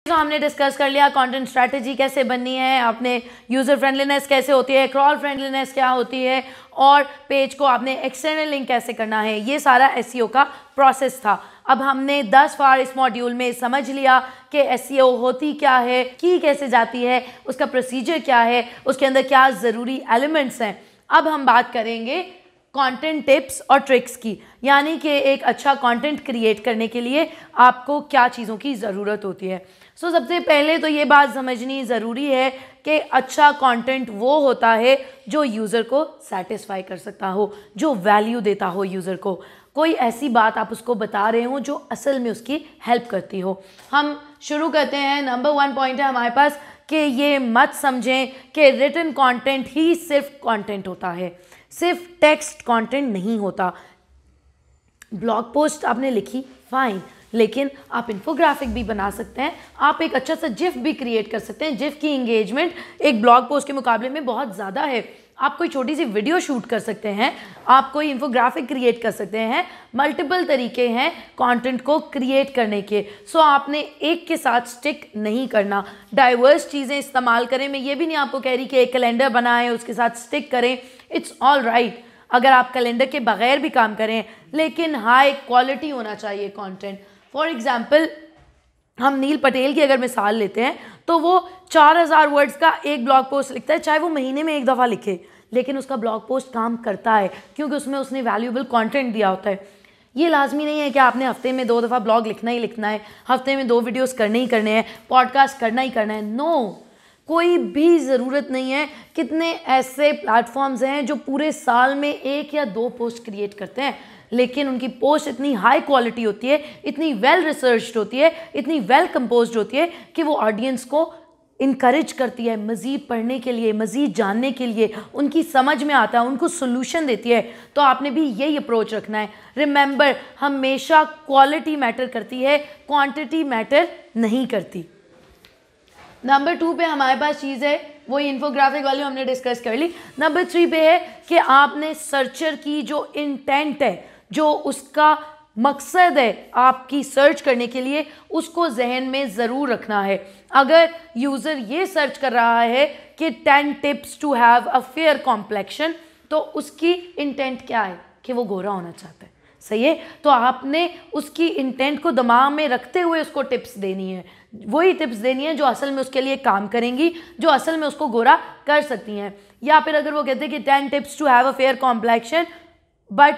तो हमने डिस्कस कर लिया कंटेंट स्ट्रैटेजी कैसे बननी है, आपने यूज़र फ्रेंडलीनेस कैसे होती है, क्रॉल फ्रेंडलीनेस क्या होती है, और पेज को आपने एक्सटर्नल लिंक कैसे करना है। ये सारा एसईओ का प्रोसेस था। अब हमने 10 बार इस मॉड्यूल में समझ लिया कि एसईओ होती क्या है, की कैसे जाती है, उसका प्रोसीजर क्या है, उसके अंदर क्या ज़रूरी एलिमेंट्स हैं। अब हम बात करेंगे कंटेंट टिप्स और ट्रिक्स की, यानी कि एक अच्छा कंटेंट क्रिएट करने के लिए आपको क्या चीज़ों की ज़रूरत होती है। सबसे पहले तो ये बात समझनी ज़रूरी है कि अच्छा कंटेंट वो होता है जो यूज़र को सेटिस्फाई कर सकता हो, जो वैल्यू देता हो यूज़र को, कोई ऐसी बात आप उसको बता रहे हो जो असल में उसकी हेल्प करती हो। हम शुरू करते हैं। नंबर 1 पॉइंट है हमारे पास कि ये मत समझें कि रिटन कंटेंट ही सिर्फ कंटेंट होता है, सिर्फ टेक्स्ट कंटेंट नहीं होता। ब्लॉग पोस्ट आपने लिखी, फाइन, लेकिन आप इन्फोग्राफिक भी बना सकते हैं, आप एक अच्छा सा जिफ भी क्रिएट कर सकते हैं। जिफ की इंगेजमेंट एक ब्लॉग पोस्ट के मुकाबले में बहुत ज़्यादा है। आप कोई छोटी सी वीडियो शूट कर सकते हैं, आप कोई इन्फोग्राफिक क्रिएट कर सकते हैं। मल्टीपल तरीके हैं कंटेंट को क्रिएट करने के। आपने एक के साथ स्टिक नहीं करना, डाइवर्स चीज़ें इस्तेमाल करें। मैं ये भी नहीं आपको कह रही कि एक कैलेंडर बनाएं उसके साथ स्टिक करें, इट्स ऑल राइट अगर आप कैलेंडर के बगैर भी काम करें, लेकिन हाई क्वालिटी होना चाहिए कंटेंट। फॉर एग्जाम्पल हम नील पटेल की अगर मिसाल लेते हैं तो वो 4000 वर्ड्स का एक ब्लॉग पोस्ट लिखता है, चाहे वो महीने में एक दफ़ा लिखे, लेकिन उसका ब्लॉग पोस्ट काम करता है क्योंकि उसमें उसने वैल्यूएबल कंटेंट दिया होता है। ये लाजमी नहीं है कि आपने हफ्ते में 2 दफ़ा ब्लॉग लिखना ही लिखना है, हफ्ते में 2 वीडियोस करने ही करने हैं, पॉडकास्ट करना ही करना है। नो, कोई भी ज़रूरत नहीं है। कितने ऐसे प्लेटफॉर्म्स हैं जो पूरे साल में 1 या 2 पोस्ट क्रिएट करते हैं, लेकिन उनकी पोस्ट इतनी हाई क्वालिटी होती है, इतनी वेल रिसर्च्ड होती है, इतनी वेल कंपोज्ड होती है कि वो ऑडियंस को इनकरेज करती है मज़ीद पढ़ने के लिए, मज़ीद जानने के लिए, उनकी समझ में आता है, उनको सोल्यूशन देती है। तो आपने भी यही अप्रोच रखना है। रिमेंबर, हमेशा क्वालिटी मैटर करती है, क्वांटिटी मैटर नहीं करती। नंबर 2 पे हमारे पास चीज़ है, वही इन्फोग्राफिक वाली हमने डिस्कस कर ली। नंबर 3 पे है कि आपने सर्चर की जो इंटेंट है, जो उसका मकसद है आपकी सर्च करने के लिए, उसको जहन में ज़रूर रखना है। अगर यूज़र ये सर्च कर रहा है कि 10 tips to have a fair complexion, तो उसकी इंटेंट क्या है कि वो गोरा होना चाहता है, सही है। तो आपने उसकी इंटेंट को दिमाग में रखते हुए उसको टिप्स देनी है, वही टिप्स देनी है जो असल में उसके लिए काम करेंगी, जो असल में उसको गोरा कर सकती हैं। या फिर अगर वो कहते हैं कि 10 tips to have a fair complexion but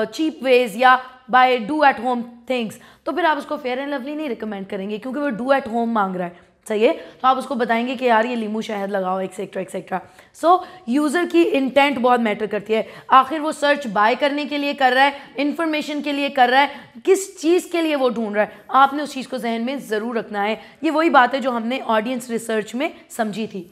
cheap ways या by do at home things, तो फिर आप उसको फेयर एंड लवली नहीं रिकमेंड करेंगे क्योंकि वो डू एट होम मांग रहा है, सही है। तो आप उसको बताएंगे कि यार ये लींबू शहद लगाओ, एक्सेट्रा एक्सेट्रा। यूज़र की इंटेंट बहुत मैटर करती है। आखिर वो सर्च बाय करने के लिए कर रहा है, इंफॉर्मेशन के लिए कर रहा है, किस चीज़ के लिए वो ढूंढ रहा है, आपने उस चीज़ को जहन में ज़रूर रखना है। ये वही बात है जो हमने ऑडियंस रिसर्च में समझी थी।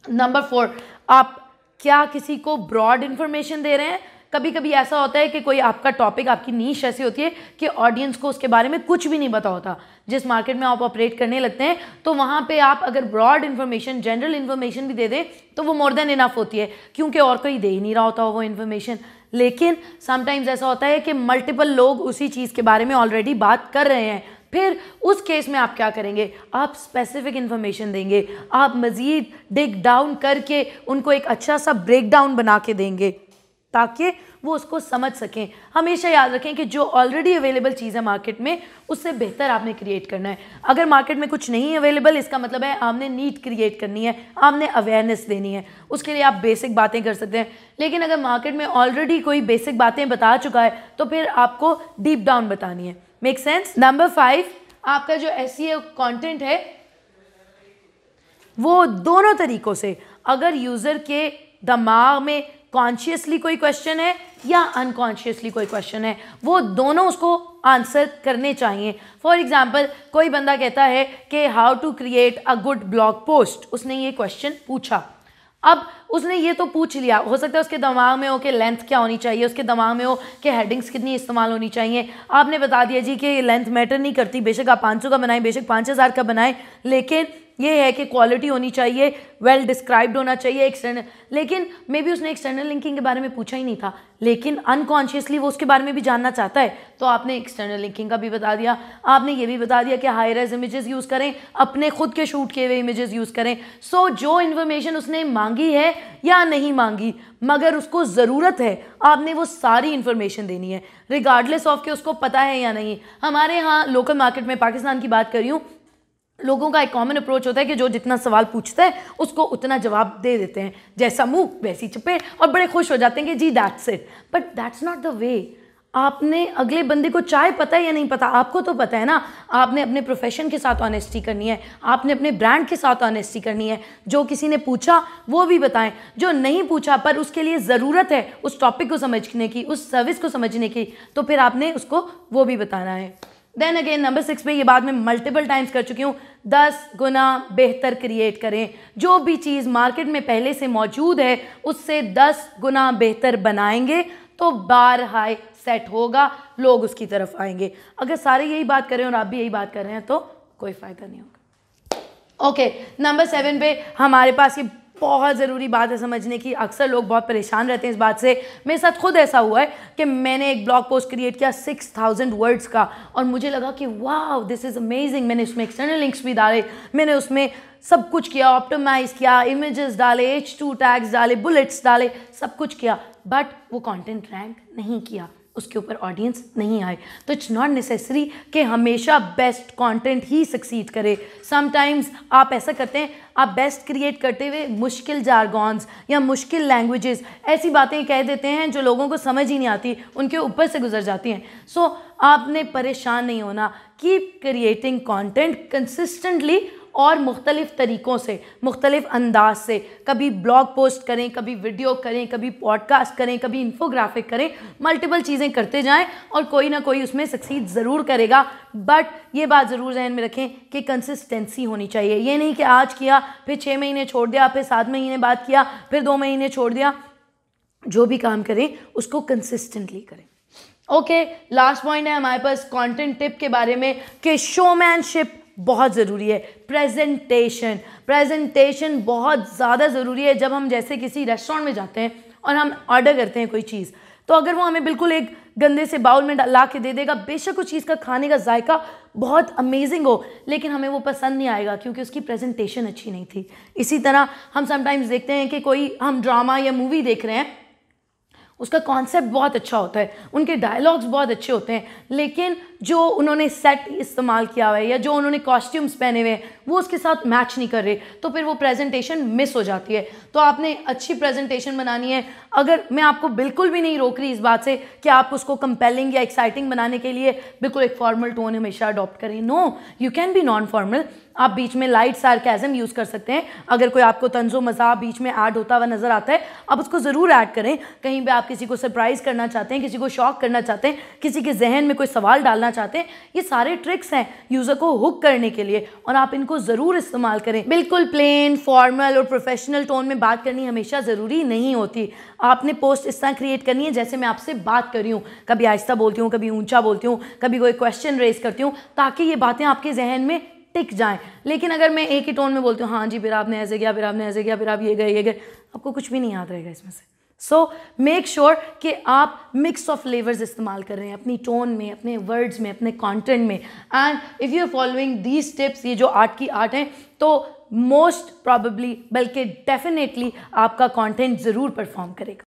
नंबर 4, आप क्या किसी को ब्रॉड इंफॉर्मेशन दे रहे हैं। कभी कभी ऐसा होता है कि कोई आपका टॉपिक, आपकी नीश ऐसी होती है कि ऑडियंस को उसके बारे में कुछ भी नहीं पता होता। जिस मार्केट में आप ऑपरेट करने लगते हैं तो वहाँ पे आप अगर ब्रॉड इन्फॉर्मेशन, जनरल इन्फॉर्मेशन भी दे दें तो वो मोर देन इनफ होती है, क्योंकि और कोई दे ही नहीं रहा होता वो इन्फॉर्मेशन। लेकिन समटाइम्स ऐसा होता है कि मल्टीपल लोग उसी चीज़ के बारे में ऑलरेडी बात कर रहे हैं। फिर उस केस में आप क्या करेंगे, आप स्पेसिफिक इन्फॉर्मेशन देंगे, आप मज़ीद डिग डाउन करके उनको एक अच्छा सा ब्रेक डाउन बना के देंगे ताकि वो उसको समझ सकें। हमेशा याद रखें कि जो ऑलरेडी अवेलेबल चीज़ है मार्केट में, उससे बेहतर आपने क्रिएट करना है। अगर मार्केट में कुछ नहीं अवेलेबल, इसका मतलब है आपने नीड क्रिएट करनी है, आपने अवेयरनेस देनी है। उसके लिए आप बेसिक बातें कर सकते हैं, लेकिन अगर मार्केट में ऑलरेडी कोई बेसिक बातें बता चुका है तो फिर आपको डीप डाउन बतानी है। Make sense. नंबर 5, आपका जो एसईओ कंटेंट है वो दोनों तरीकों से, अगर यूज़र के दिमाग में कॉन्शियसली कोई क्वेश्चन है या अनकॉन्शियसली कोई क्वेश्चन है, वो दोनों उसको आंसर करने चाहिए। फॉर एग्जाम्पल, कोई बंदा कहता है कि how to create a good blog post, उसने ये क्वेश्चन पूछा। अब उसने ये तो पूछ लिया, हो सकता है उसके दिमाग में हो कि लेंथ क्या होनी चाहिए, उसके दिमाग में हो कि हेडिंग्स कितनी इस्तेमाल होनी चाहिए। आपने बता दिया जी कि लेंथ मैटर नहीं करती, बेशक आप 500 का बनाएं, बेशक 5000 का बनाएं, लेकिन ये है कि क्वालिटी होनी चाहिए, वेल डिस्क्राइब्ड होना चाहिए एक्सटर्नल, लेकिन मे बी उसने एक्सटर्नल लिंकिंग के बारे में पूछा ही नहीं था, लेकिन अनकॉन्शियसली वो उसके बारे में भी जानना चाहता है, तो आपने एक्सटर्नल लिंकिंग का भी बता दिया। आपने ये भी बता दिया कि हाई रेज इमेजेस यूज़ करें, अपने खुद के शूट किए हुए इमेजेस यूज़ करें। सो जो इन्फॉर्मेशन उसने मांगी है या नहीं मांगी, मगर उसको ज़रूरत है, आपने वो सारी इन्फॉर्मेशन देनी है, रिगार्डलेस ऑफ कि उसको पता है या नहीं। हमारे यहाँ लोकल मार्केट में, पाकिस्तान की बात कर रही हूँ, लोगों का एक कॉमन अप्रोच होता है कि जो जितना सवाल पूछता है उसको उतना जवाब दे देते हैं, जैसा मुंह वैसी चपेट, और बड़े खुश हो जाते हैं कि जी that's it. But that's not the way. आपने अगले बंदे को चाहे पता है या नहीं पता, आपको तो पता है ना। आपने अपने प्रोफेशन के साथ ऑनेस्टी करनी है, आपने अपने ब्रांड के साथ ऑनेस्टी करनी है। जो किसी ने पूछा वो भी बताएं, जो नहीं पूछा पर उसके लिए ज़रूरत है उस टॉपिक को समझने की, उस सर्विस को समझने की, तो फिर आपने उसको वो भी बताना है। देन अगेन नंबर 6 पे, ये बात मैं मल्टीपल टाइम्स कर चुकी हूँ, 10 गुना बेहतर क्रिएट करें। जो भी चीज़ मार्केट में पहले से मौजूद है उससे 10 गुना बेहतर बनाएंगे तो बार हाई सेट होगा, लोग उसकी तरफ आएंगे। अगर सारे यही बात कर रहे हैं और आप भी यही बात कर रहे हैं तो कोई फ़ायदा नहीं होगा। ओके, नंबर 7 पे हमारे पास ये बहुत ज़रूरी बात है समझने की। अक्सर लोग बहुत परेशान रहते हैं इस बात से। मेरे साथ खुद ऐसा हुआ है कि मैंने एक ब्लॉग पोस्ट क्रिएट किया 6000 वर्ड्स का, और मुझे लगा कि वाह दिस इज़ अमेजिंग। मैंने उसमें एक्सटर्नल लिंक्स भी डाले, मैंने उसमें सब कुछ किया, ऑप्टिमाइज़ किया, इमेजेस डाले, H2 टैग्स डाले, बुलेट्स डाले, सब कुछ किया, बट वो कंटेंट रैंक नहीं किया, उसके ऊपर ऑडियंस नहीं आए। तो इट्स नॉट नेसेसरी कि हमेशा बेस्ट कंटेंट ही सक्सीड करे। समटाइम्स आप ऐसा करते हैं, आप बेस्ट क्रिएट करते हुए मुश्किल जारगॉन्स या मुश्किल लैंग्वेजेस, ऐसी बातें कह देते हैं जो लोगों को समझ ही नहीं आती, उनके ऊपर से गुजर जाती हैं। सो आपने परेशान नहीं होना, कीप क्रिएटिंग कंटेंट कंसिस्टेंटली और मुख्तलिफ़ तरीक़ों से, मुख्तलिफ़ अंदाज से। कभी ब्लॉग पोस्ट करें, कभी वीडियो करें, कभी पॉडकास्ट करें, कभी इन्फोग्राफिक करें, मल्टीपल चीज़ें करते जाएं और कोई ना कोई उसमें सक्सीड ज़रूर करेगा। बट ये बात ज़रूर जहन में रखें कि कंसिस्टेंसी होनी चाहिए। ये नहीं कि आज किया फिर 6 महीने छोड़ दिया, फिर 7 महीने बाद किया, फिर 2 महीने छोड़ दिया। जो भी काम करें उसको कंसिस्टेंटली करें। ओके, लास्ट पॉइंट है हमारे पास कंटेंट टिप के बारे में कि शोमैनशिप बहुत ज़रूरी है। प्रेजेंटेशन बहुत ज़्यादा ज़रूरी है। जब हम जैसे किसी रेस्टोरेंट में जाते हैं और हम ऑर्डर करते हैं कोई चीज़, तो अगर वो हमें बिल्कुल एक गंदे से बाउल में ला के दे देगा, बेशक उस चीज़ का खाने का जायका बहुत अमेजिंग हो, लेकिन हमें वो पसंद नहीं आएगा क्योंकि उसकी प्रेजेंटेशन अच्छी नहीं थी। इसी तरह हम समटाइम्स देखते हैं कि कोई हम ड्रामा या मूवी देख रहे हैं, उसका कॉन्सेप्ट बहुत अच्छा होता है, उनके डायलॉग्स बहुत अच्छे होते हैं, लेकिन जो उन्होंने सेट इस्तेमाल किया हुआ है या जो उन्होंने कॉस्ट्यूम्स पहने हुए हैं वो उसके साथ मैच नहीं कर रहे, तो फिर वो प्रेजेंटेशन मिस हो जाती है। तो आपने अच्छी प्रेजेंटेशन बनानी है। अगर मैं आपको बिल्कुल भी नहीं रोक रही इस बात से कि आप उसको कंपेलिंग या एक्साइटिंग बनाने के लिए बिल्कुल एक फॉर्मल टोन हमेशा अडॉप्ट करें। No, you can be non formal. आप बीच में लाइट सार्केज़म यूज़ कर सकते हैं। अगर कोई आपको तंज़ो मज़ाक बीच में ऐड होता हुआ नज़र आता है, आप उसको ज़रूर ऐड करें। कहीं पे आप किसी को सरप्राइज़ करना चाहते हैं, किसी को शॉक करना चाहते हैं, किसी के जहन में कोई सवाल डालना चाहते हैं, ये सारे ट्रिक्स हैं यूज़र को हुक करने के लिए, और आप इनको ज़रूर इस्तेमाल करें। बिल्कुल प्लेन, फॉर्मल और प्रोफेशनल टोन में बात करनी हमेशा ज़रूरी नहीं होती। आपने पोस्ट इस तरह क्रिएट करनी है जैसे मैं आपसे बात कर रही हूँ, कभी आहिस्ता बोलती हूँ, कभी ऊंचा बोलती हूँ, कभी कोई क्वेश्चन रेज करती हूँ, ताकि ये बातें आपके जहन में टिक जाएं। लेकिन अगर मैं एक ही टोन में बोलती हूँ, हाँ जी फिर आपने ऐसे किया, फिर आपने ऐसे किया, फिर आप ये गए, आपको कुछ भी नहीं याद रहेगा इसमें से। सो मेक श्योर कि आप मिक्स ऑफ फ्लेवर्स इस्तेमाल कर रहे हैं अपनी टोन में, अपने वर्ड्स में, अपने कंटेंट में। And if you are following these tips, ये जो आर्ट की आर्ट हैं, तो मोस्ट प्रॉबेबली बल्कि डेफिनेटली आपका कंटेंट ज़रूर परफॉर्म करेगा।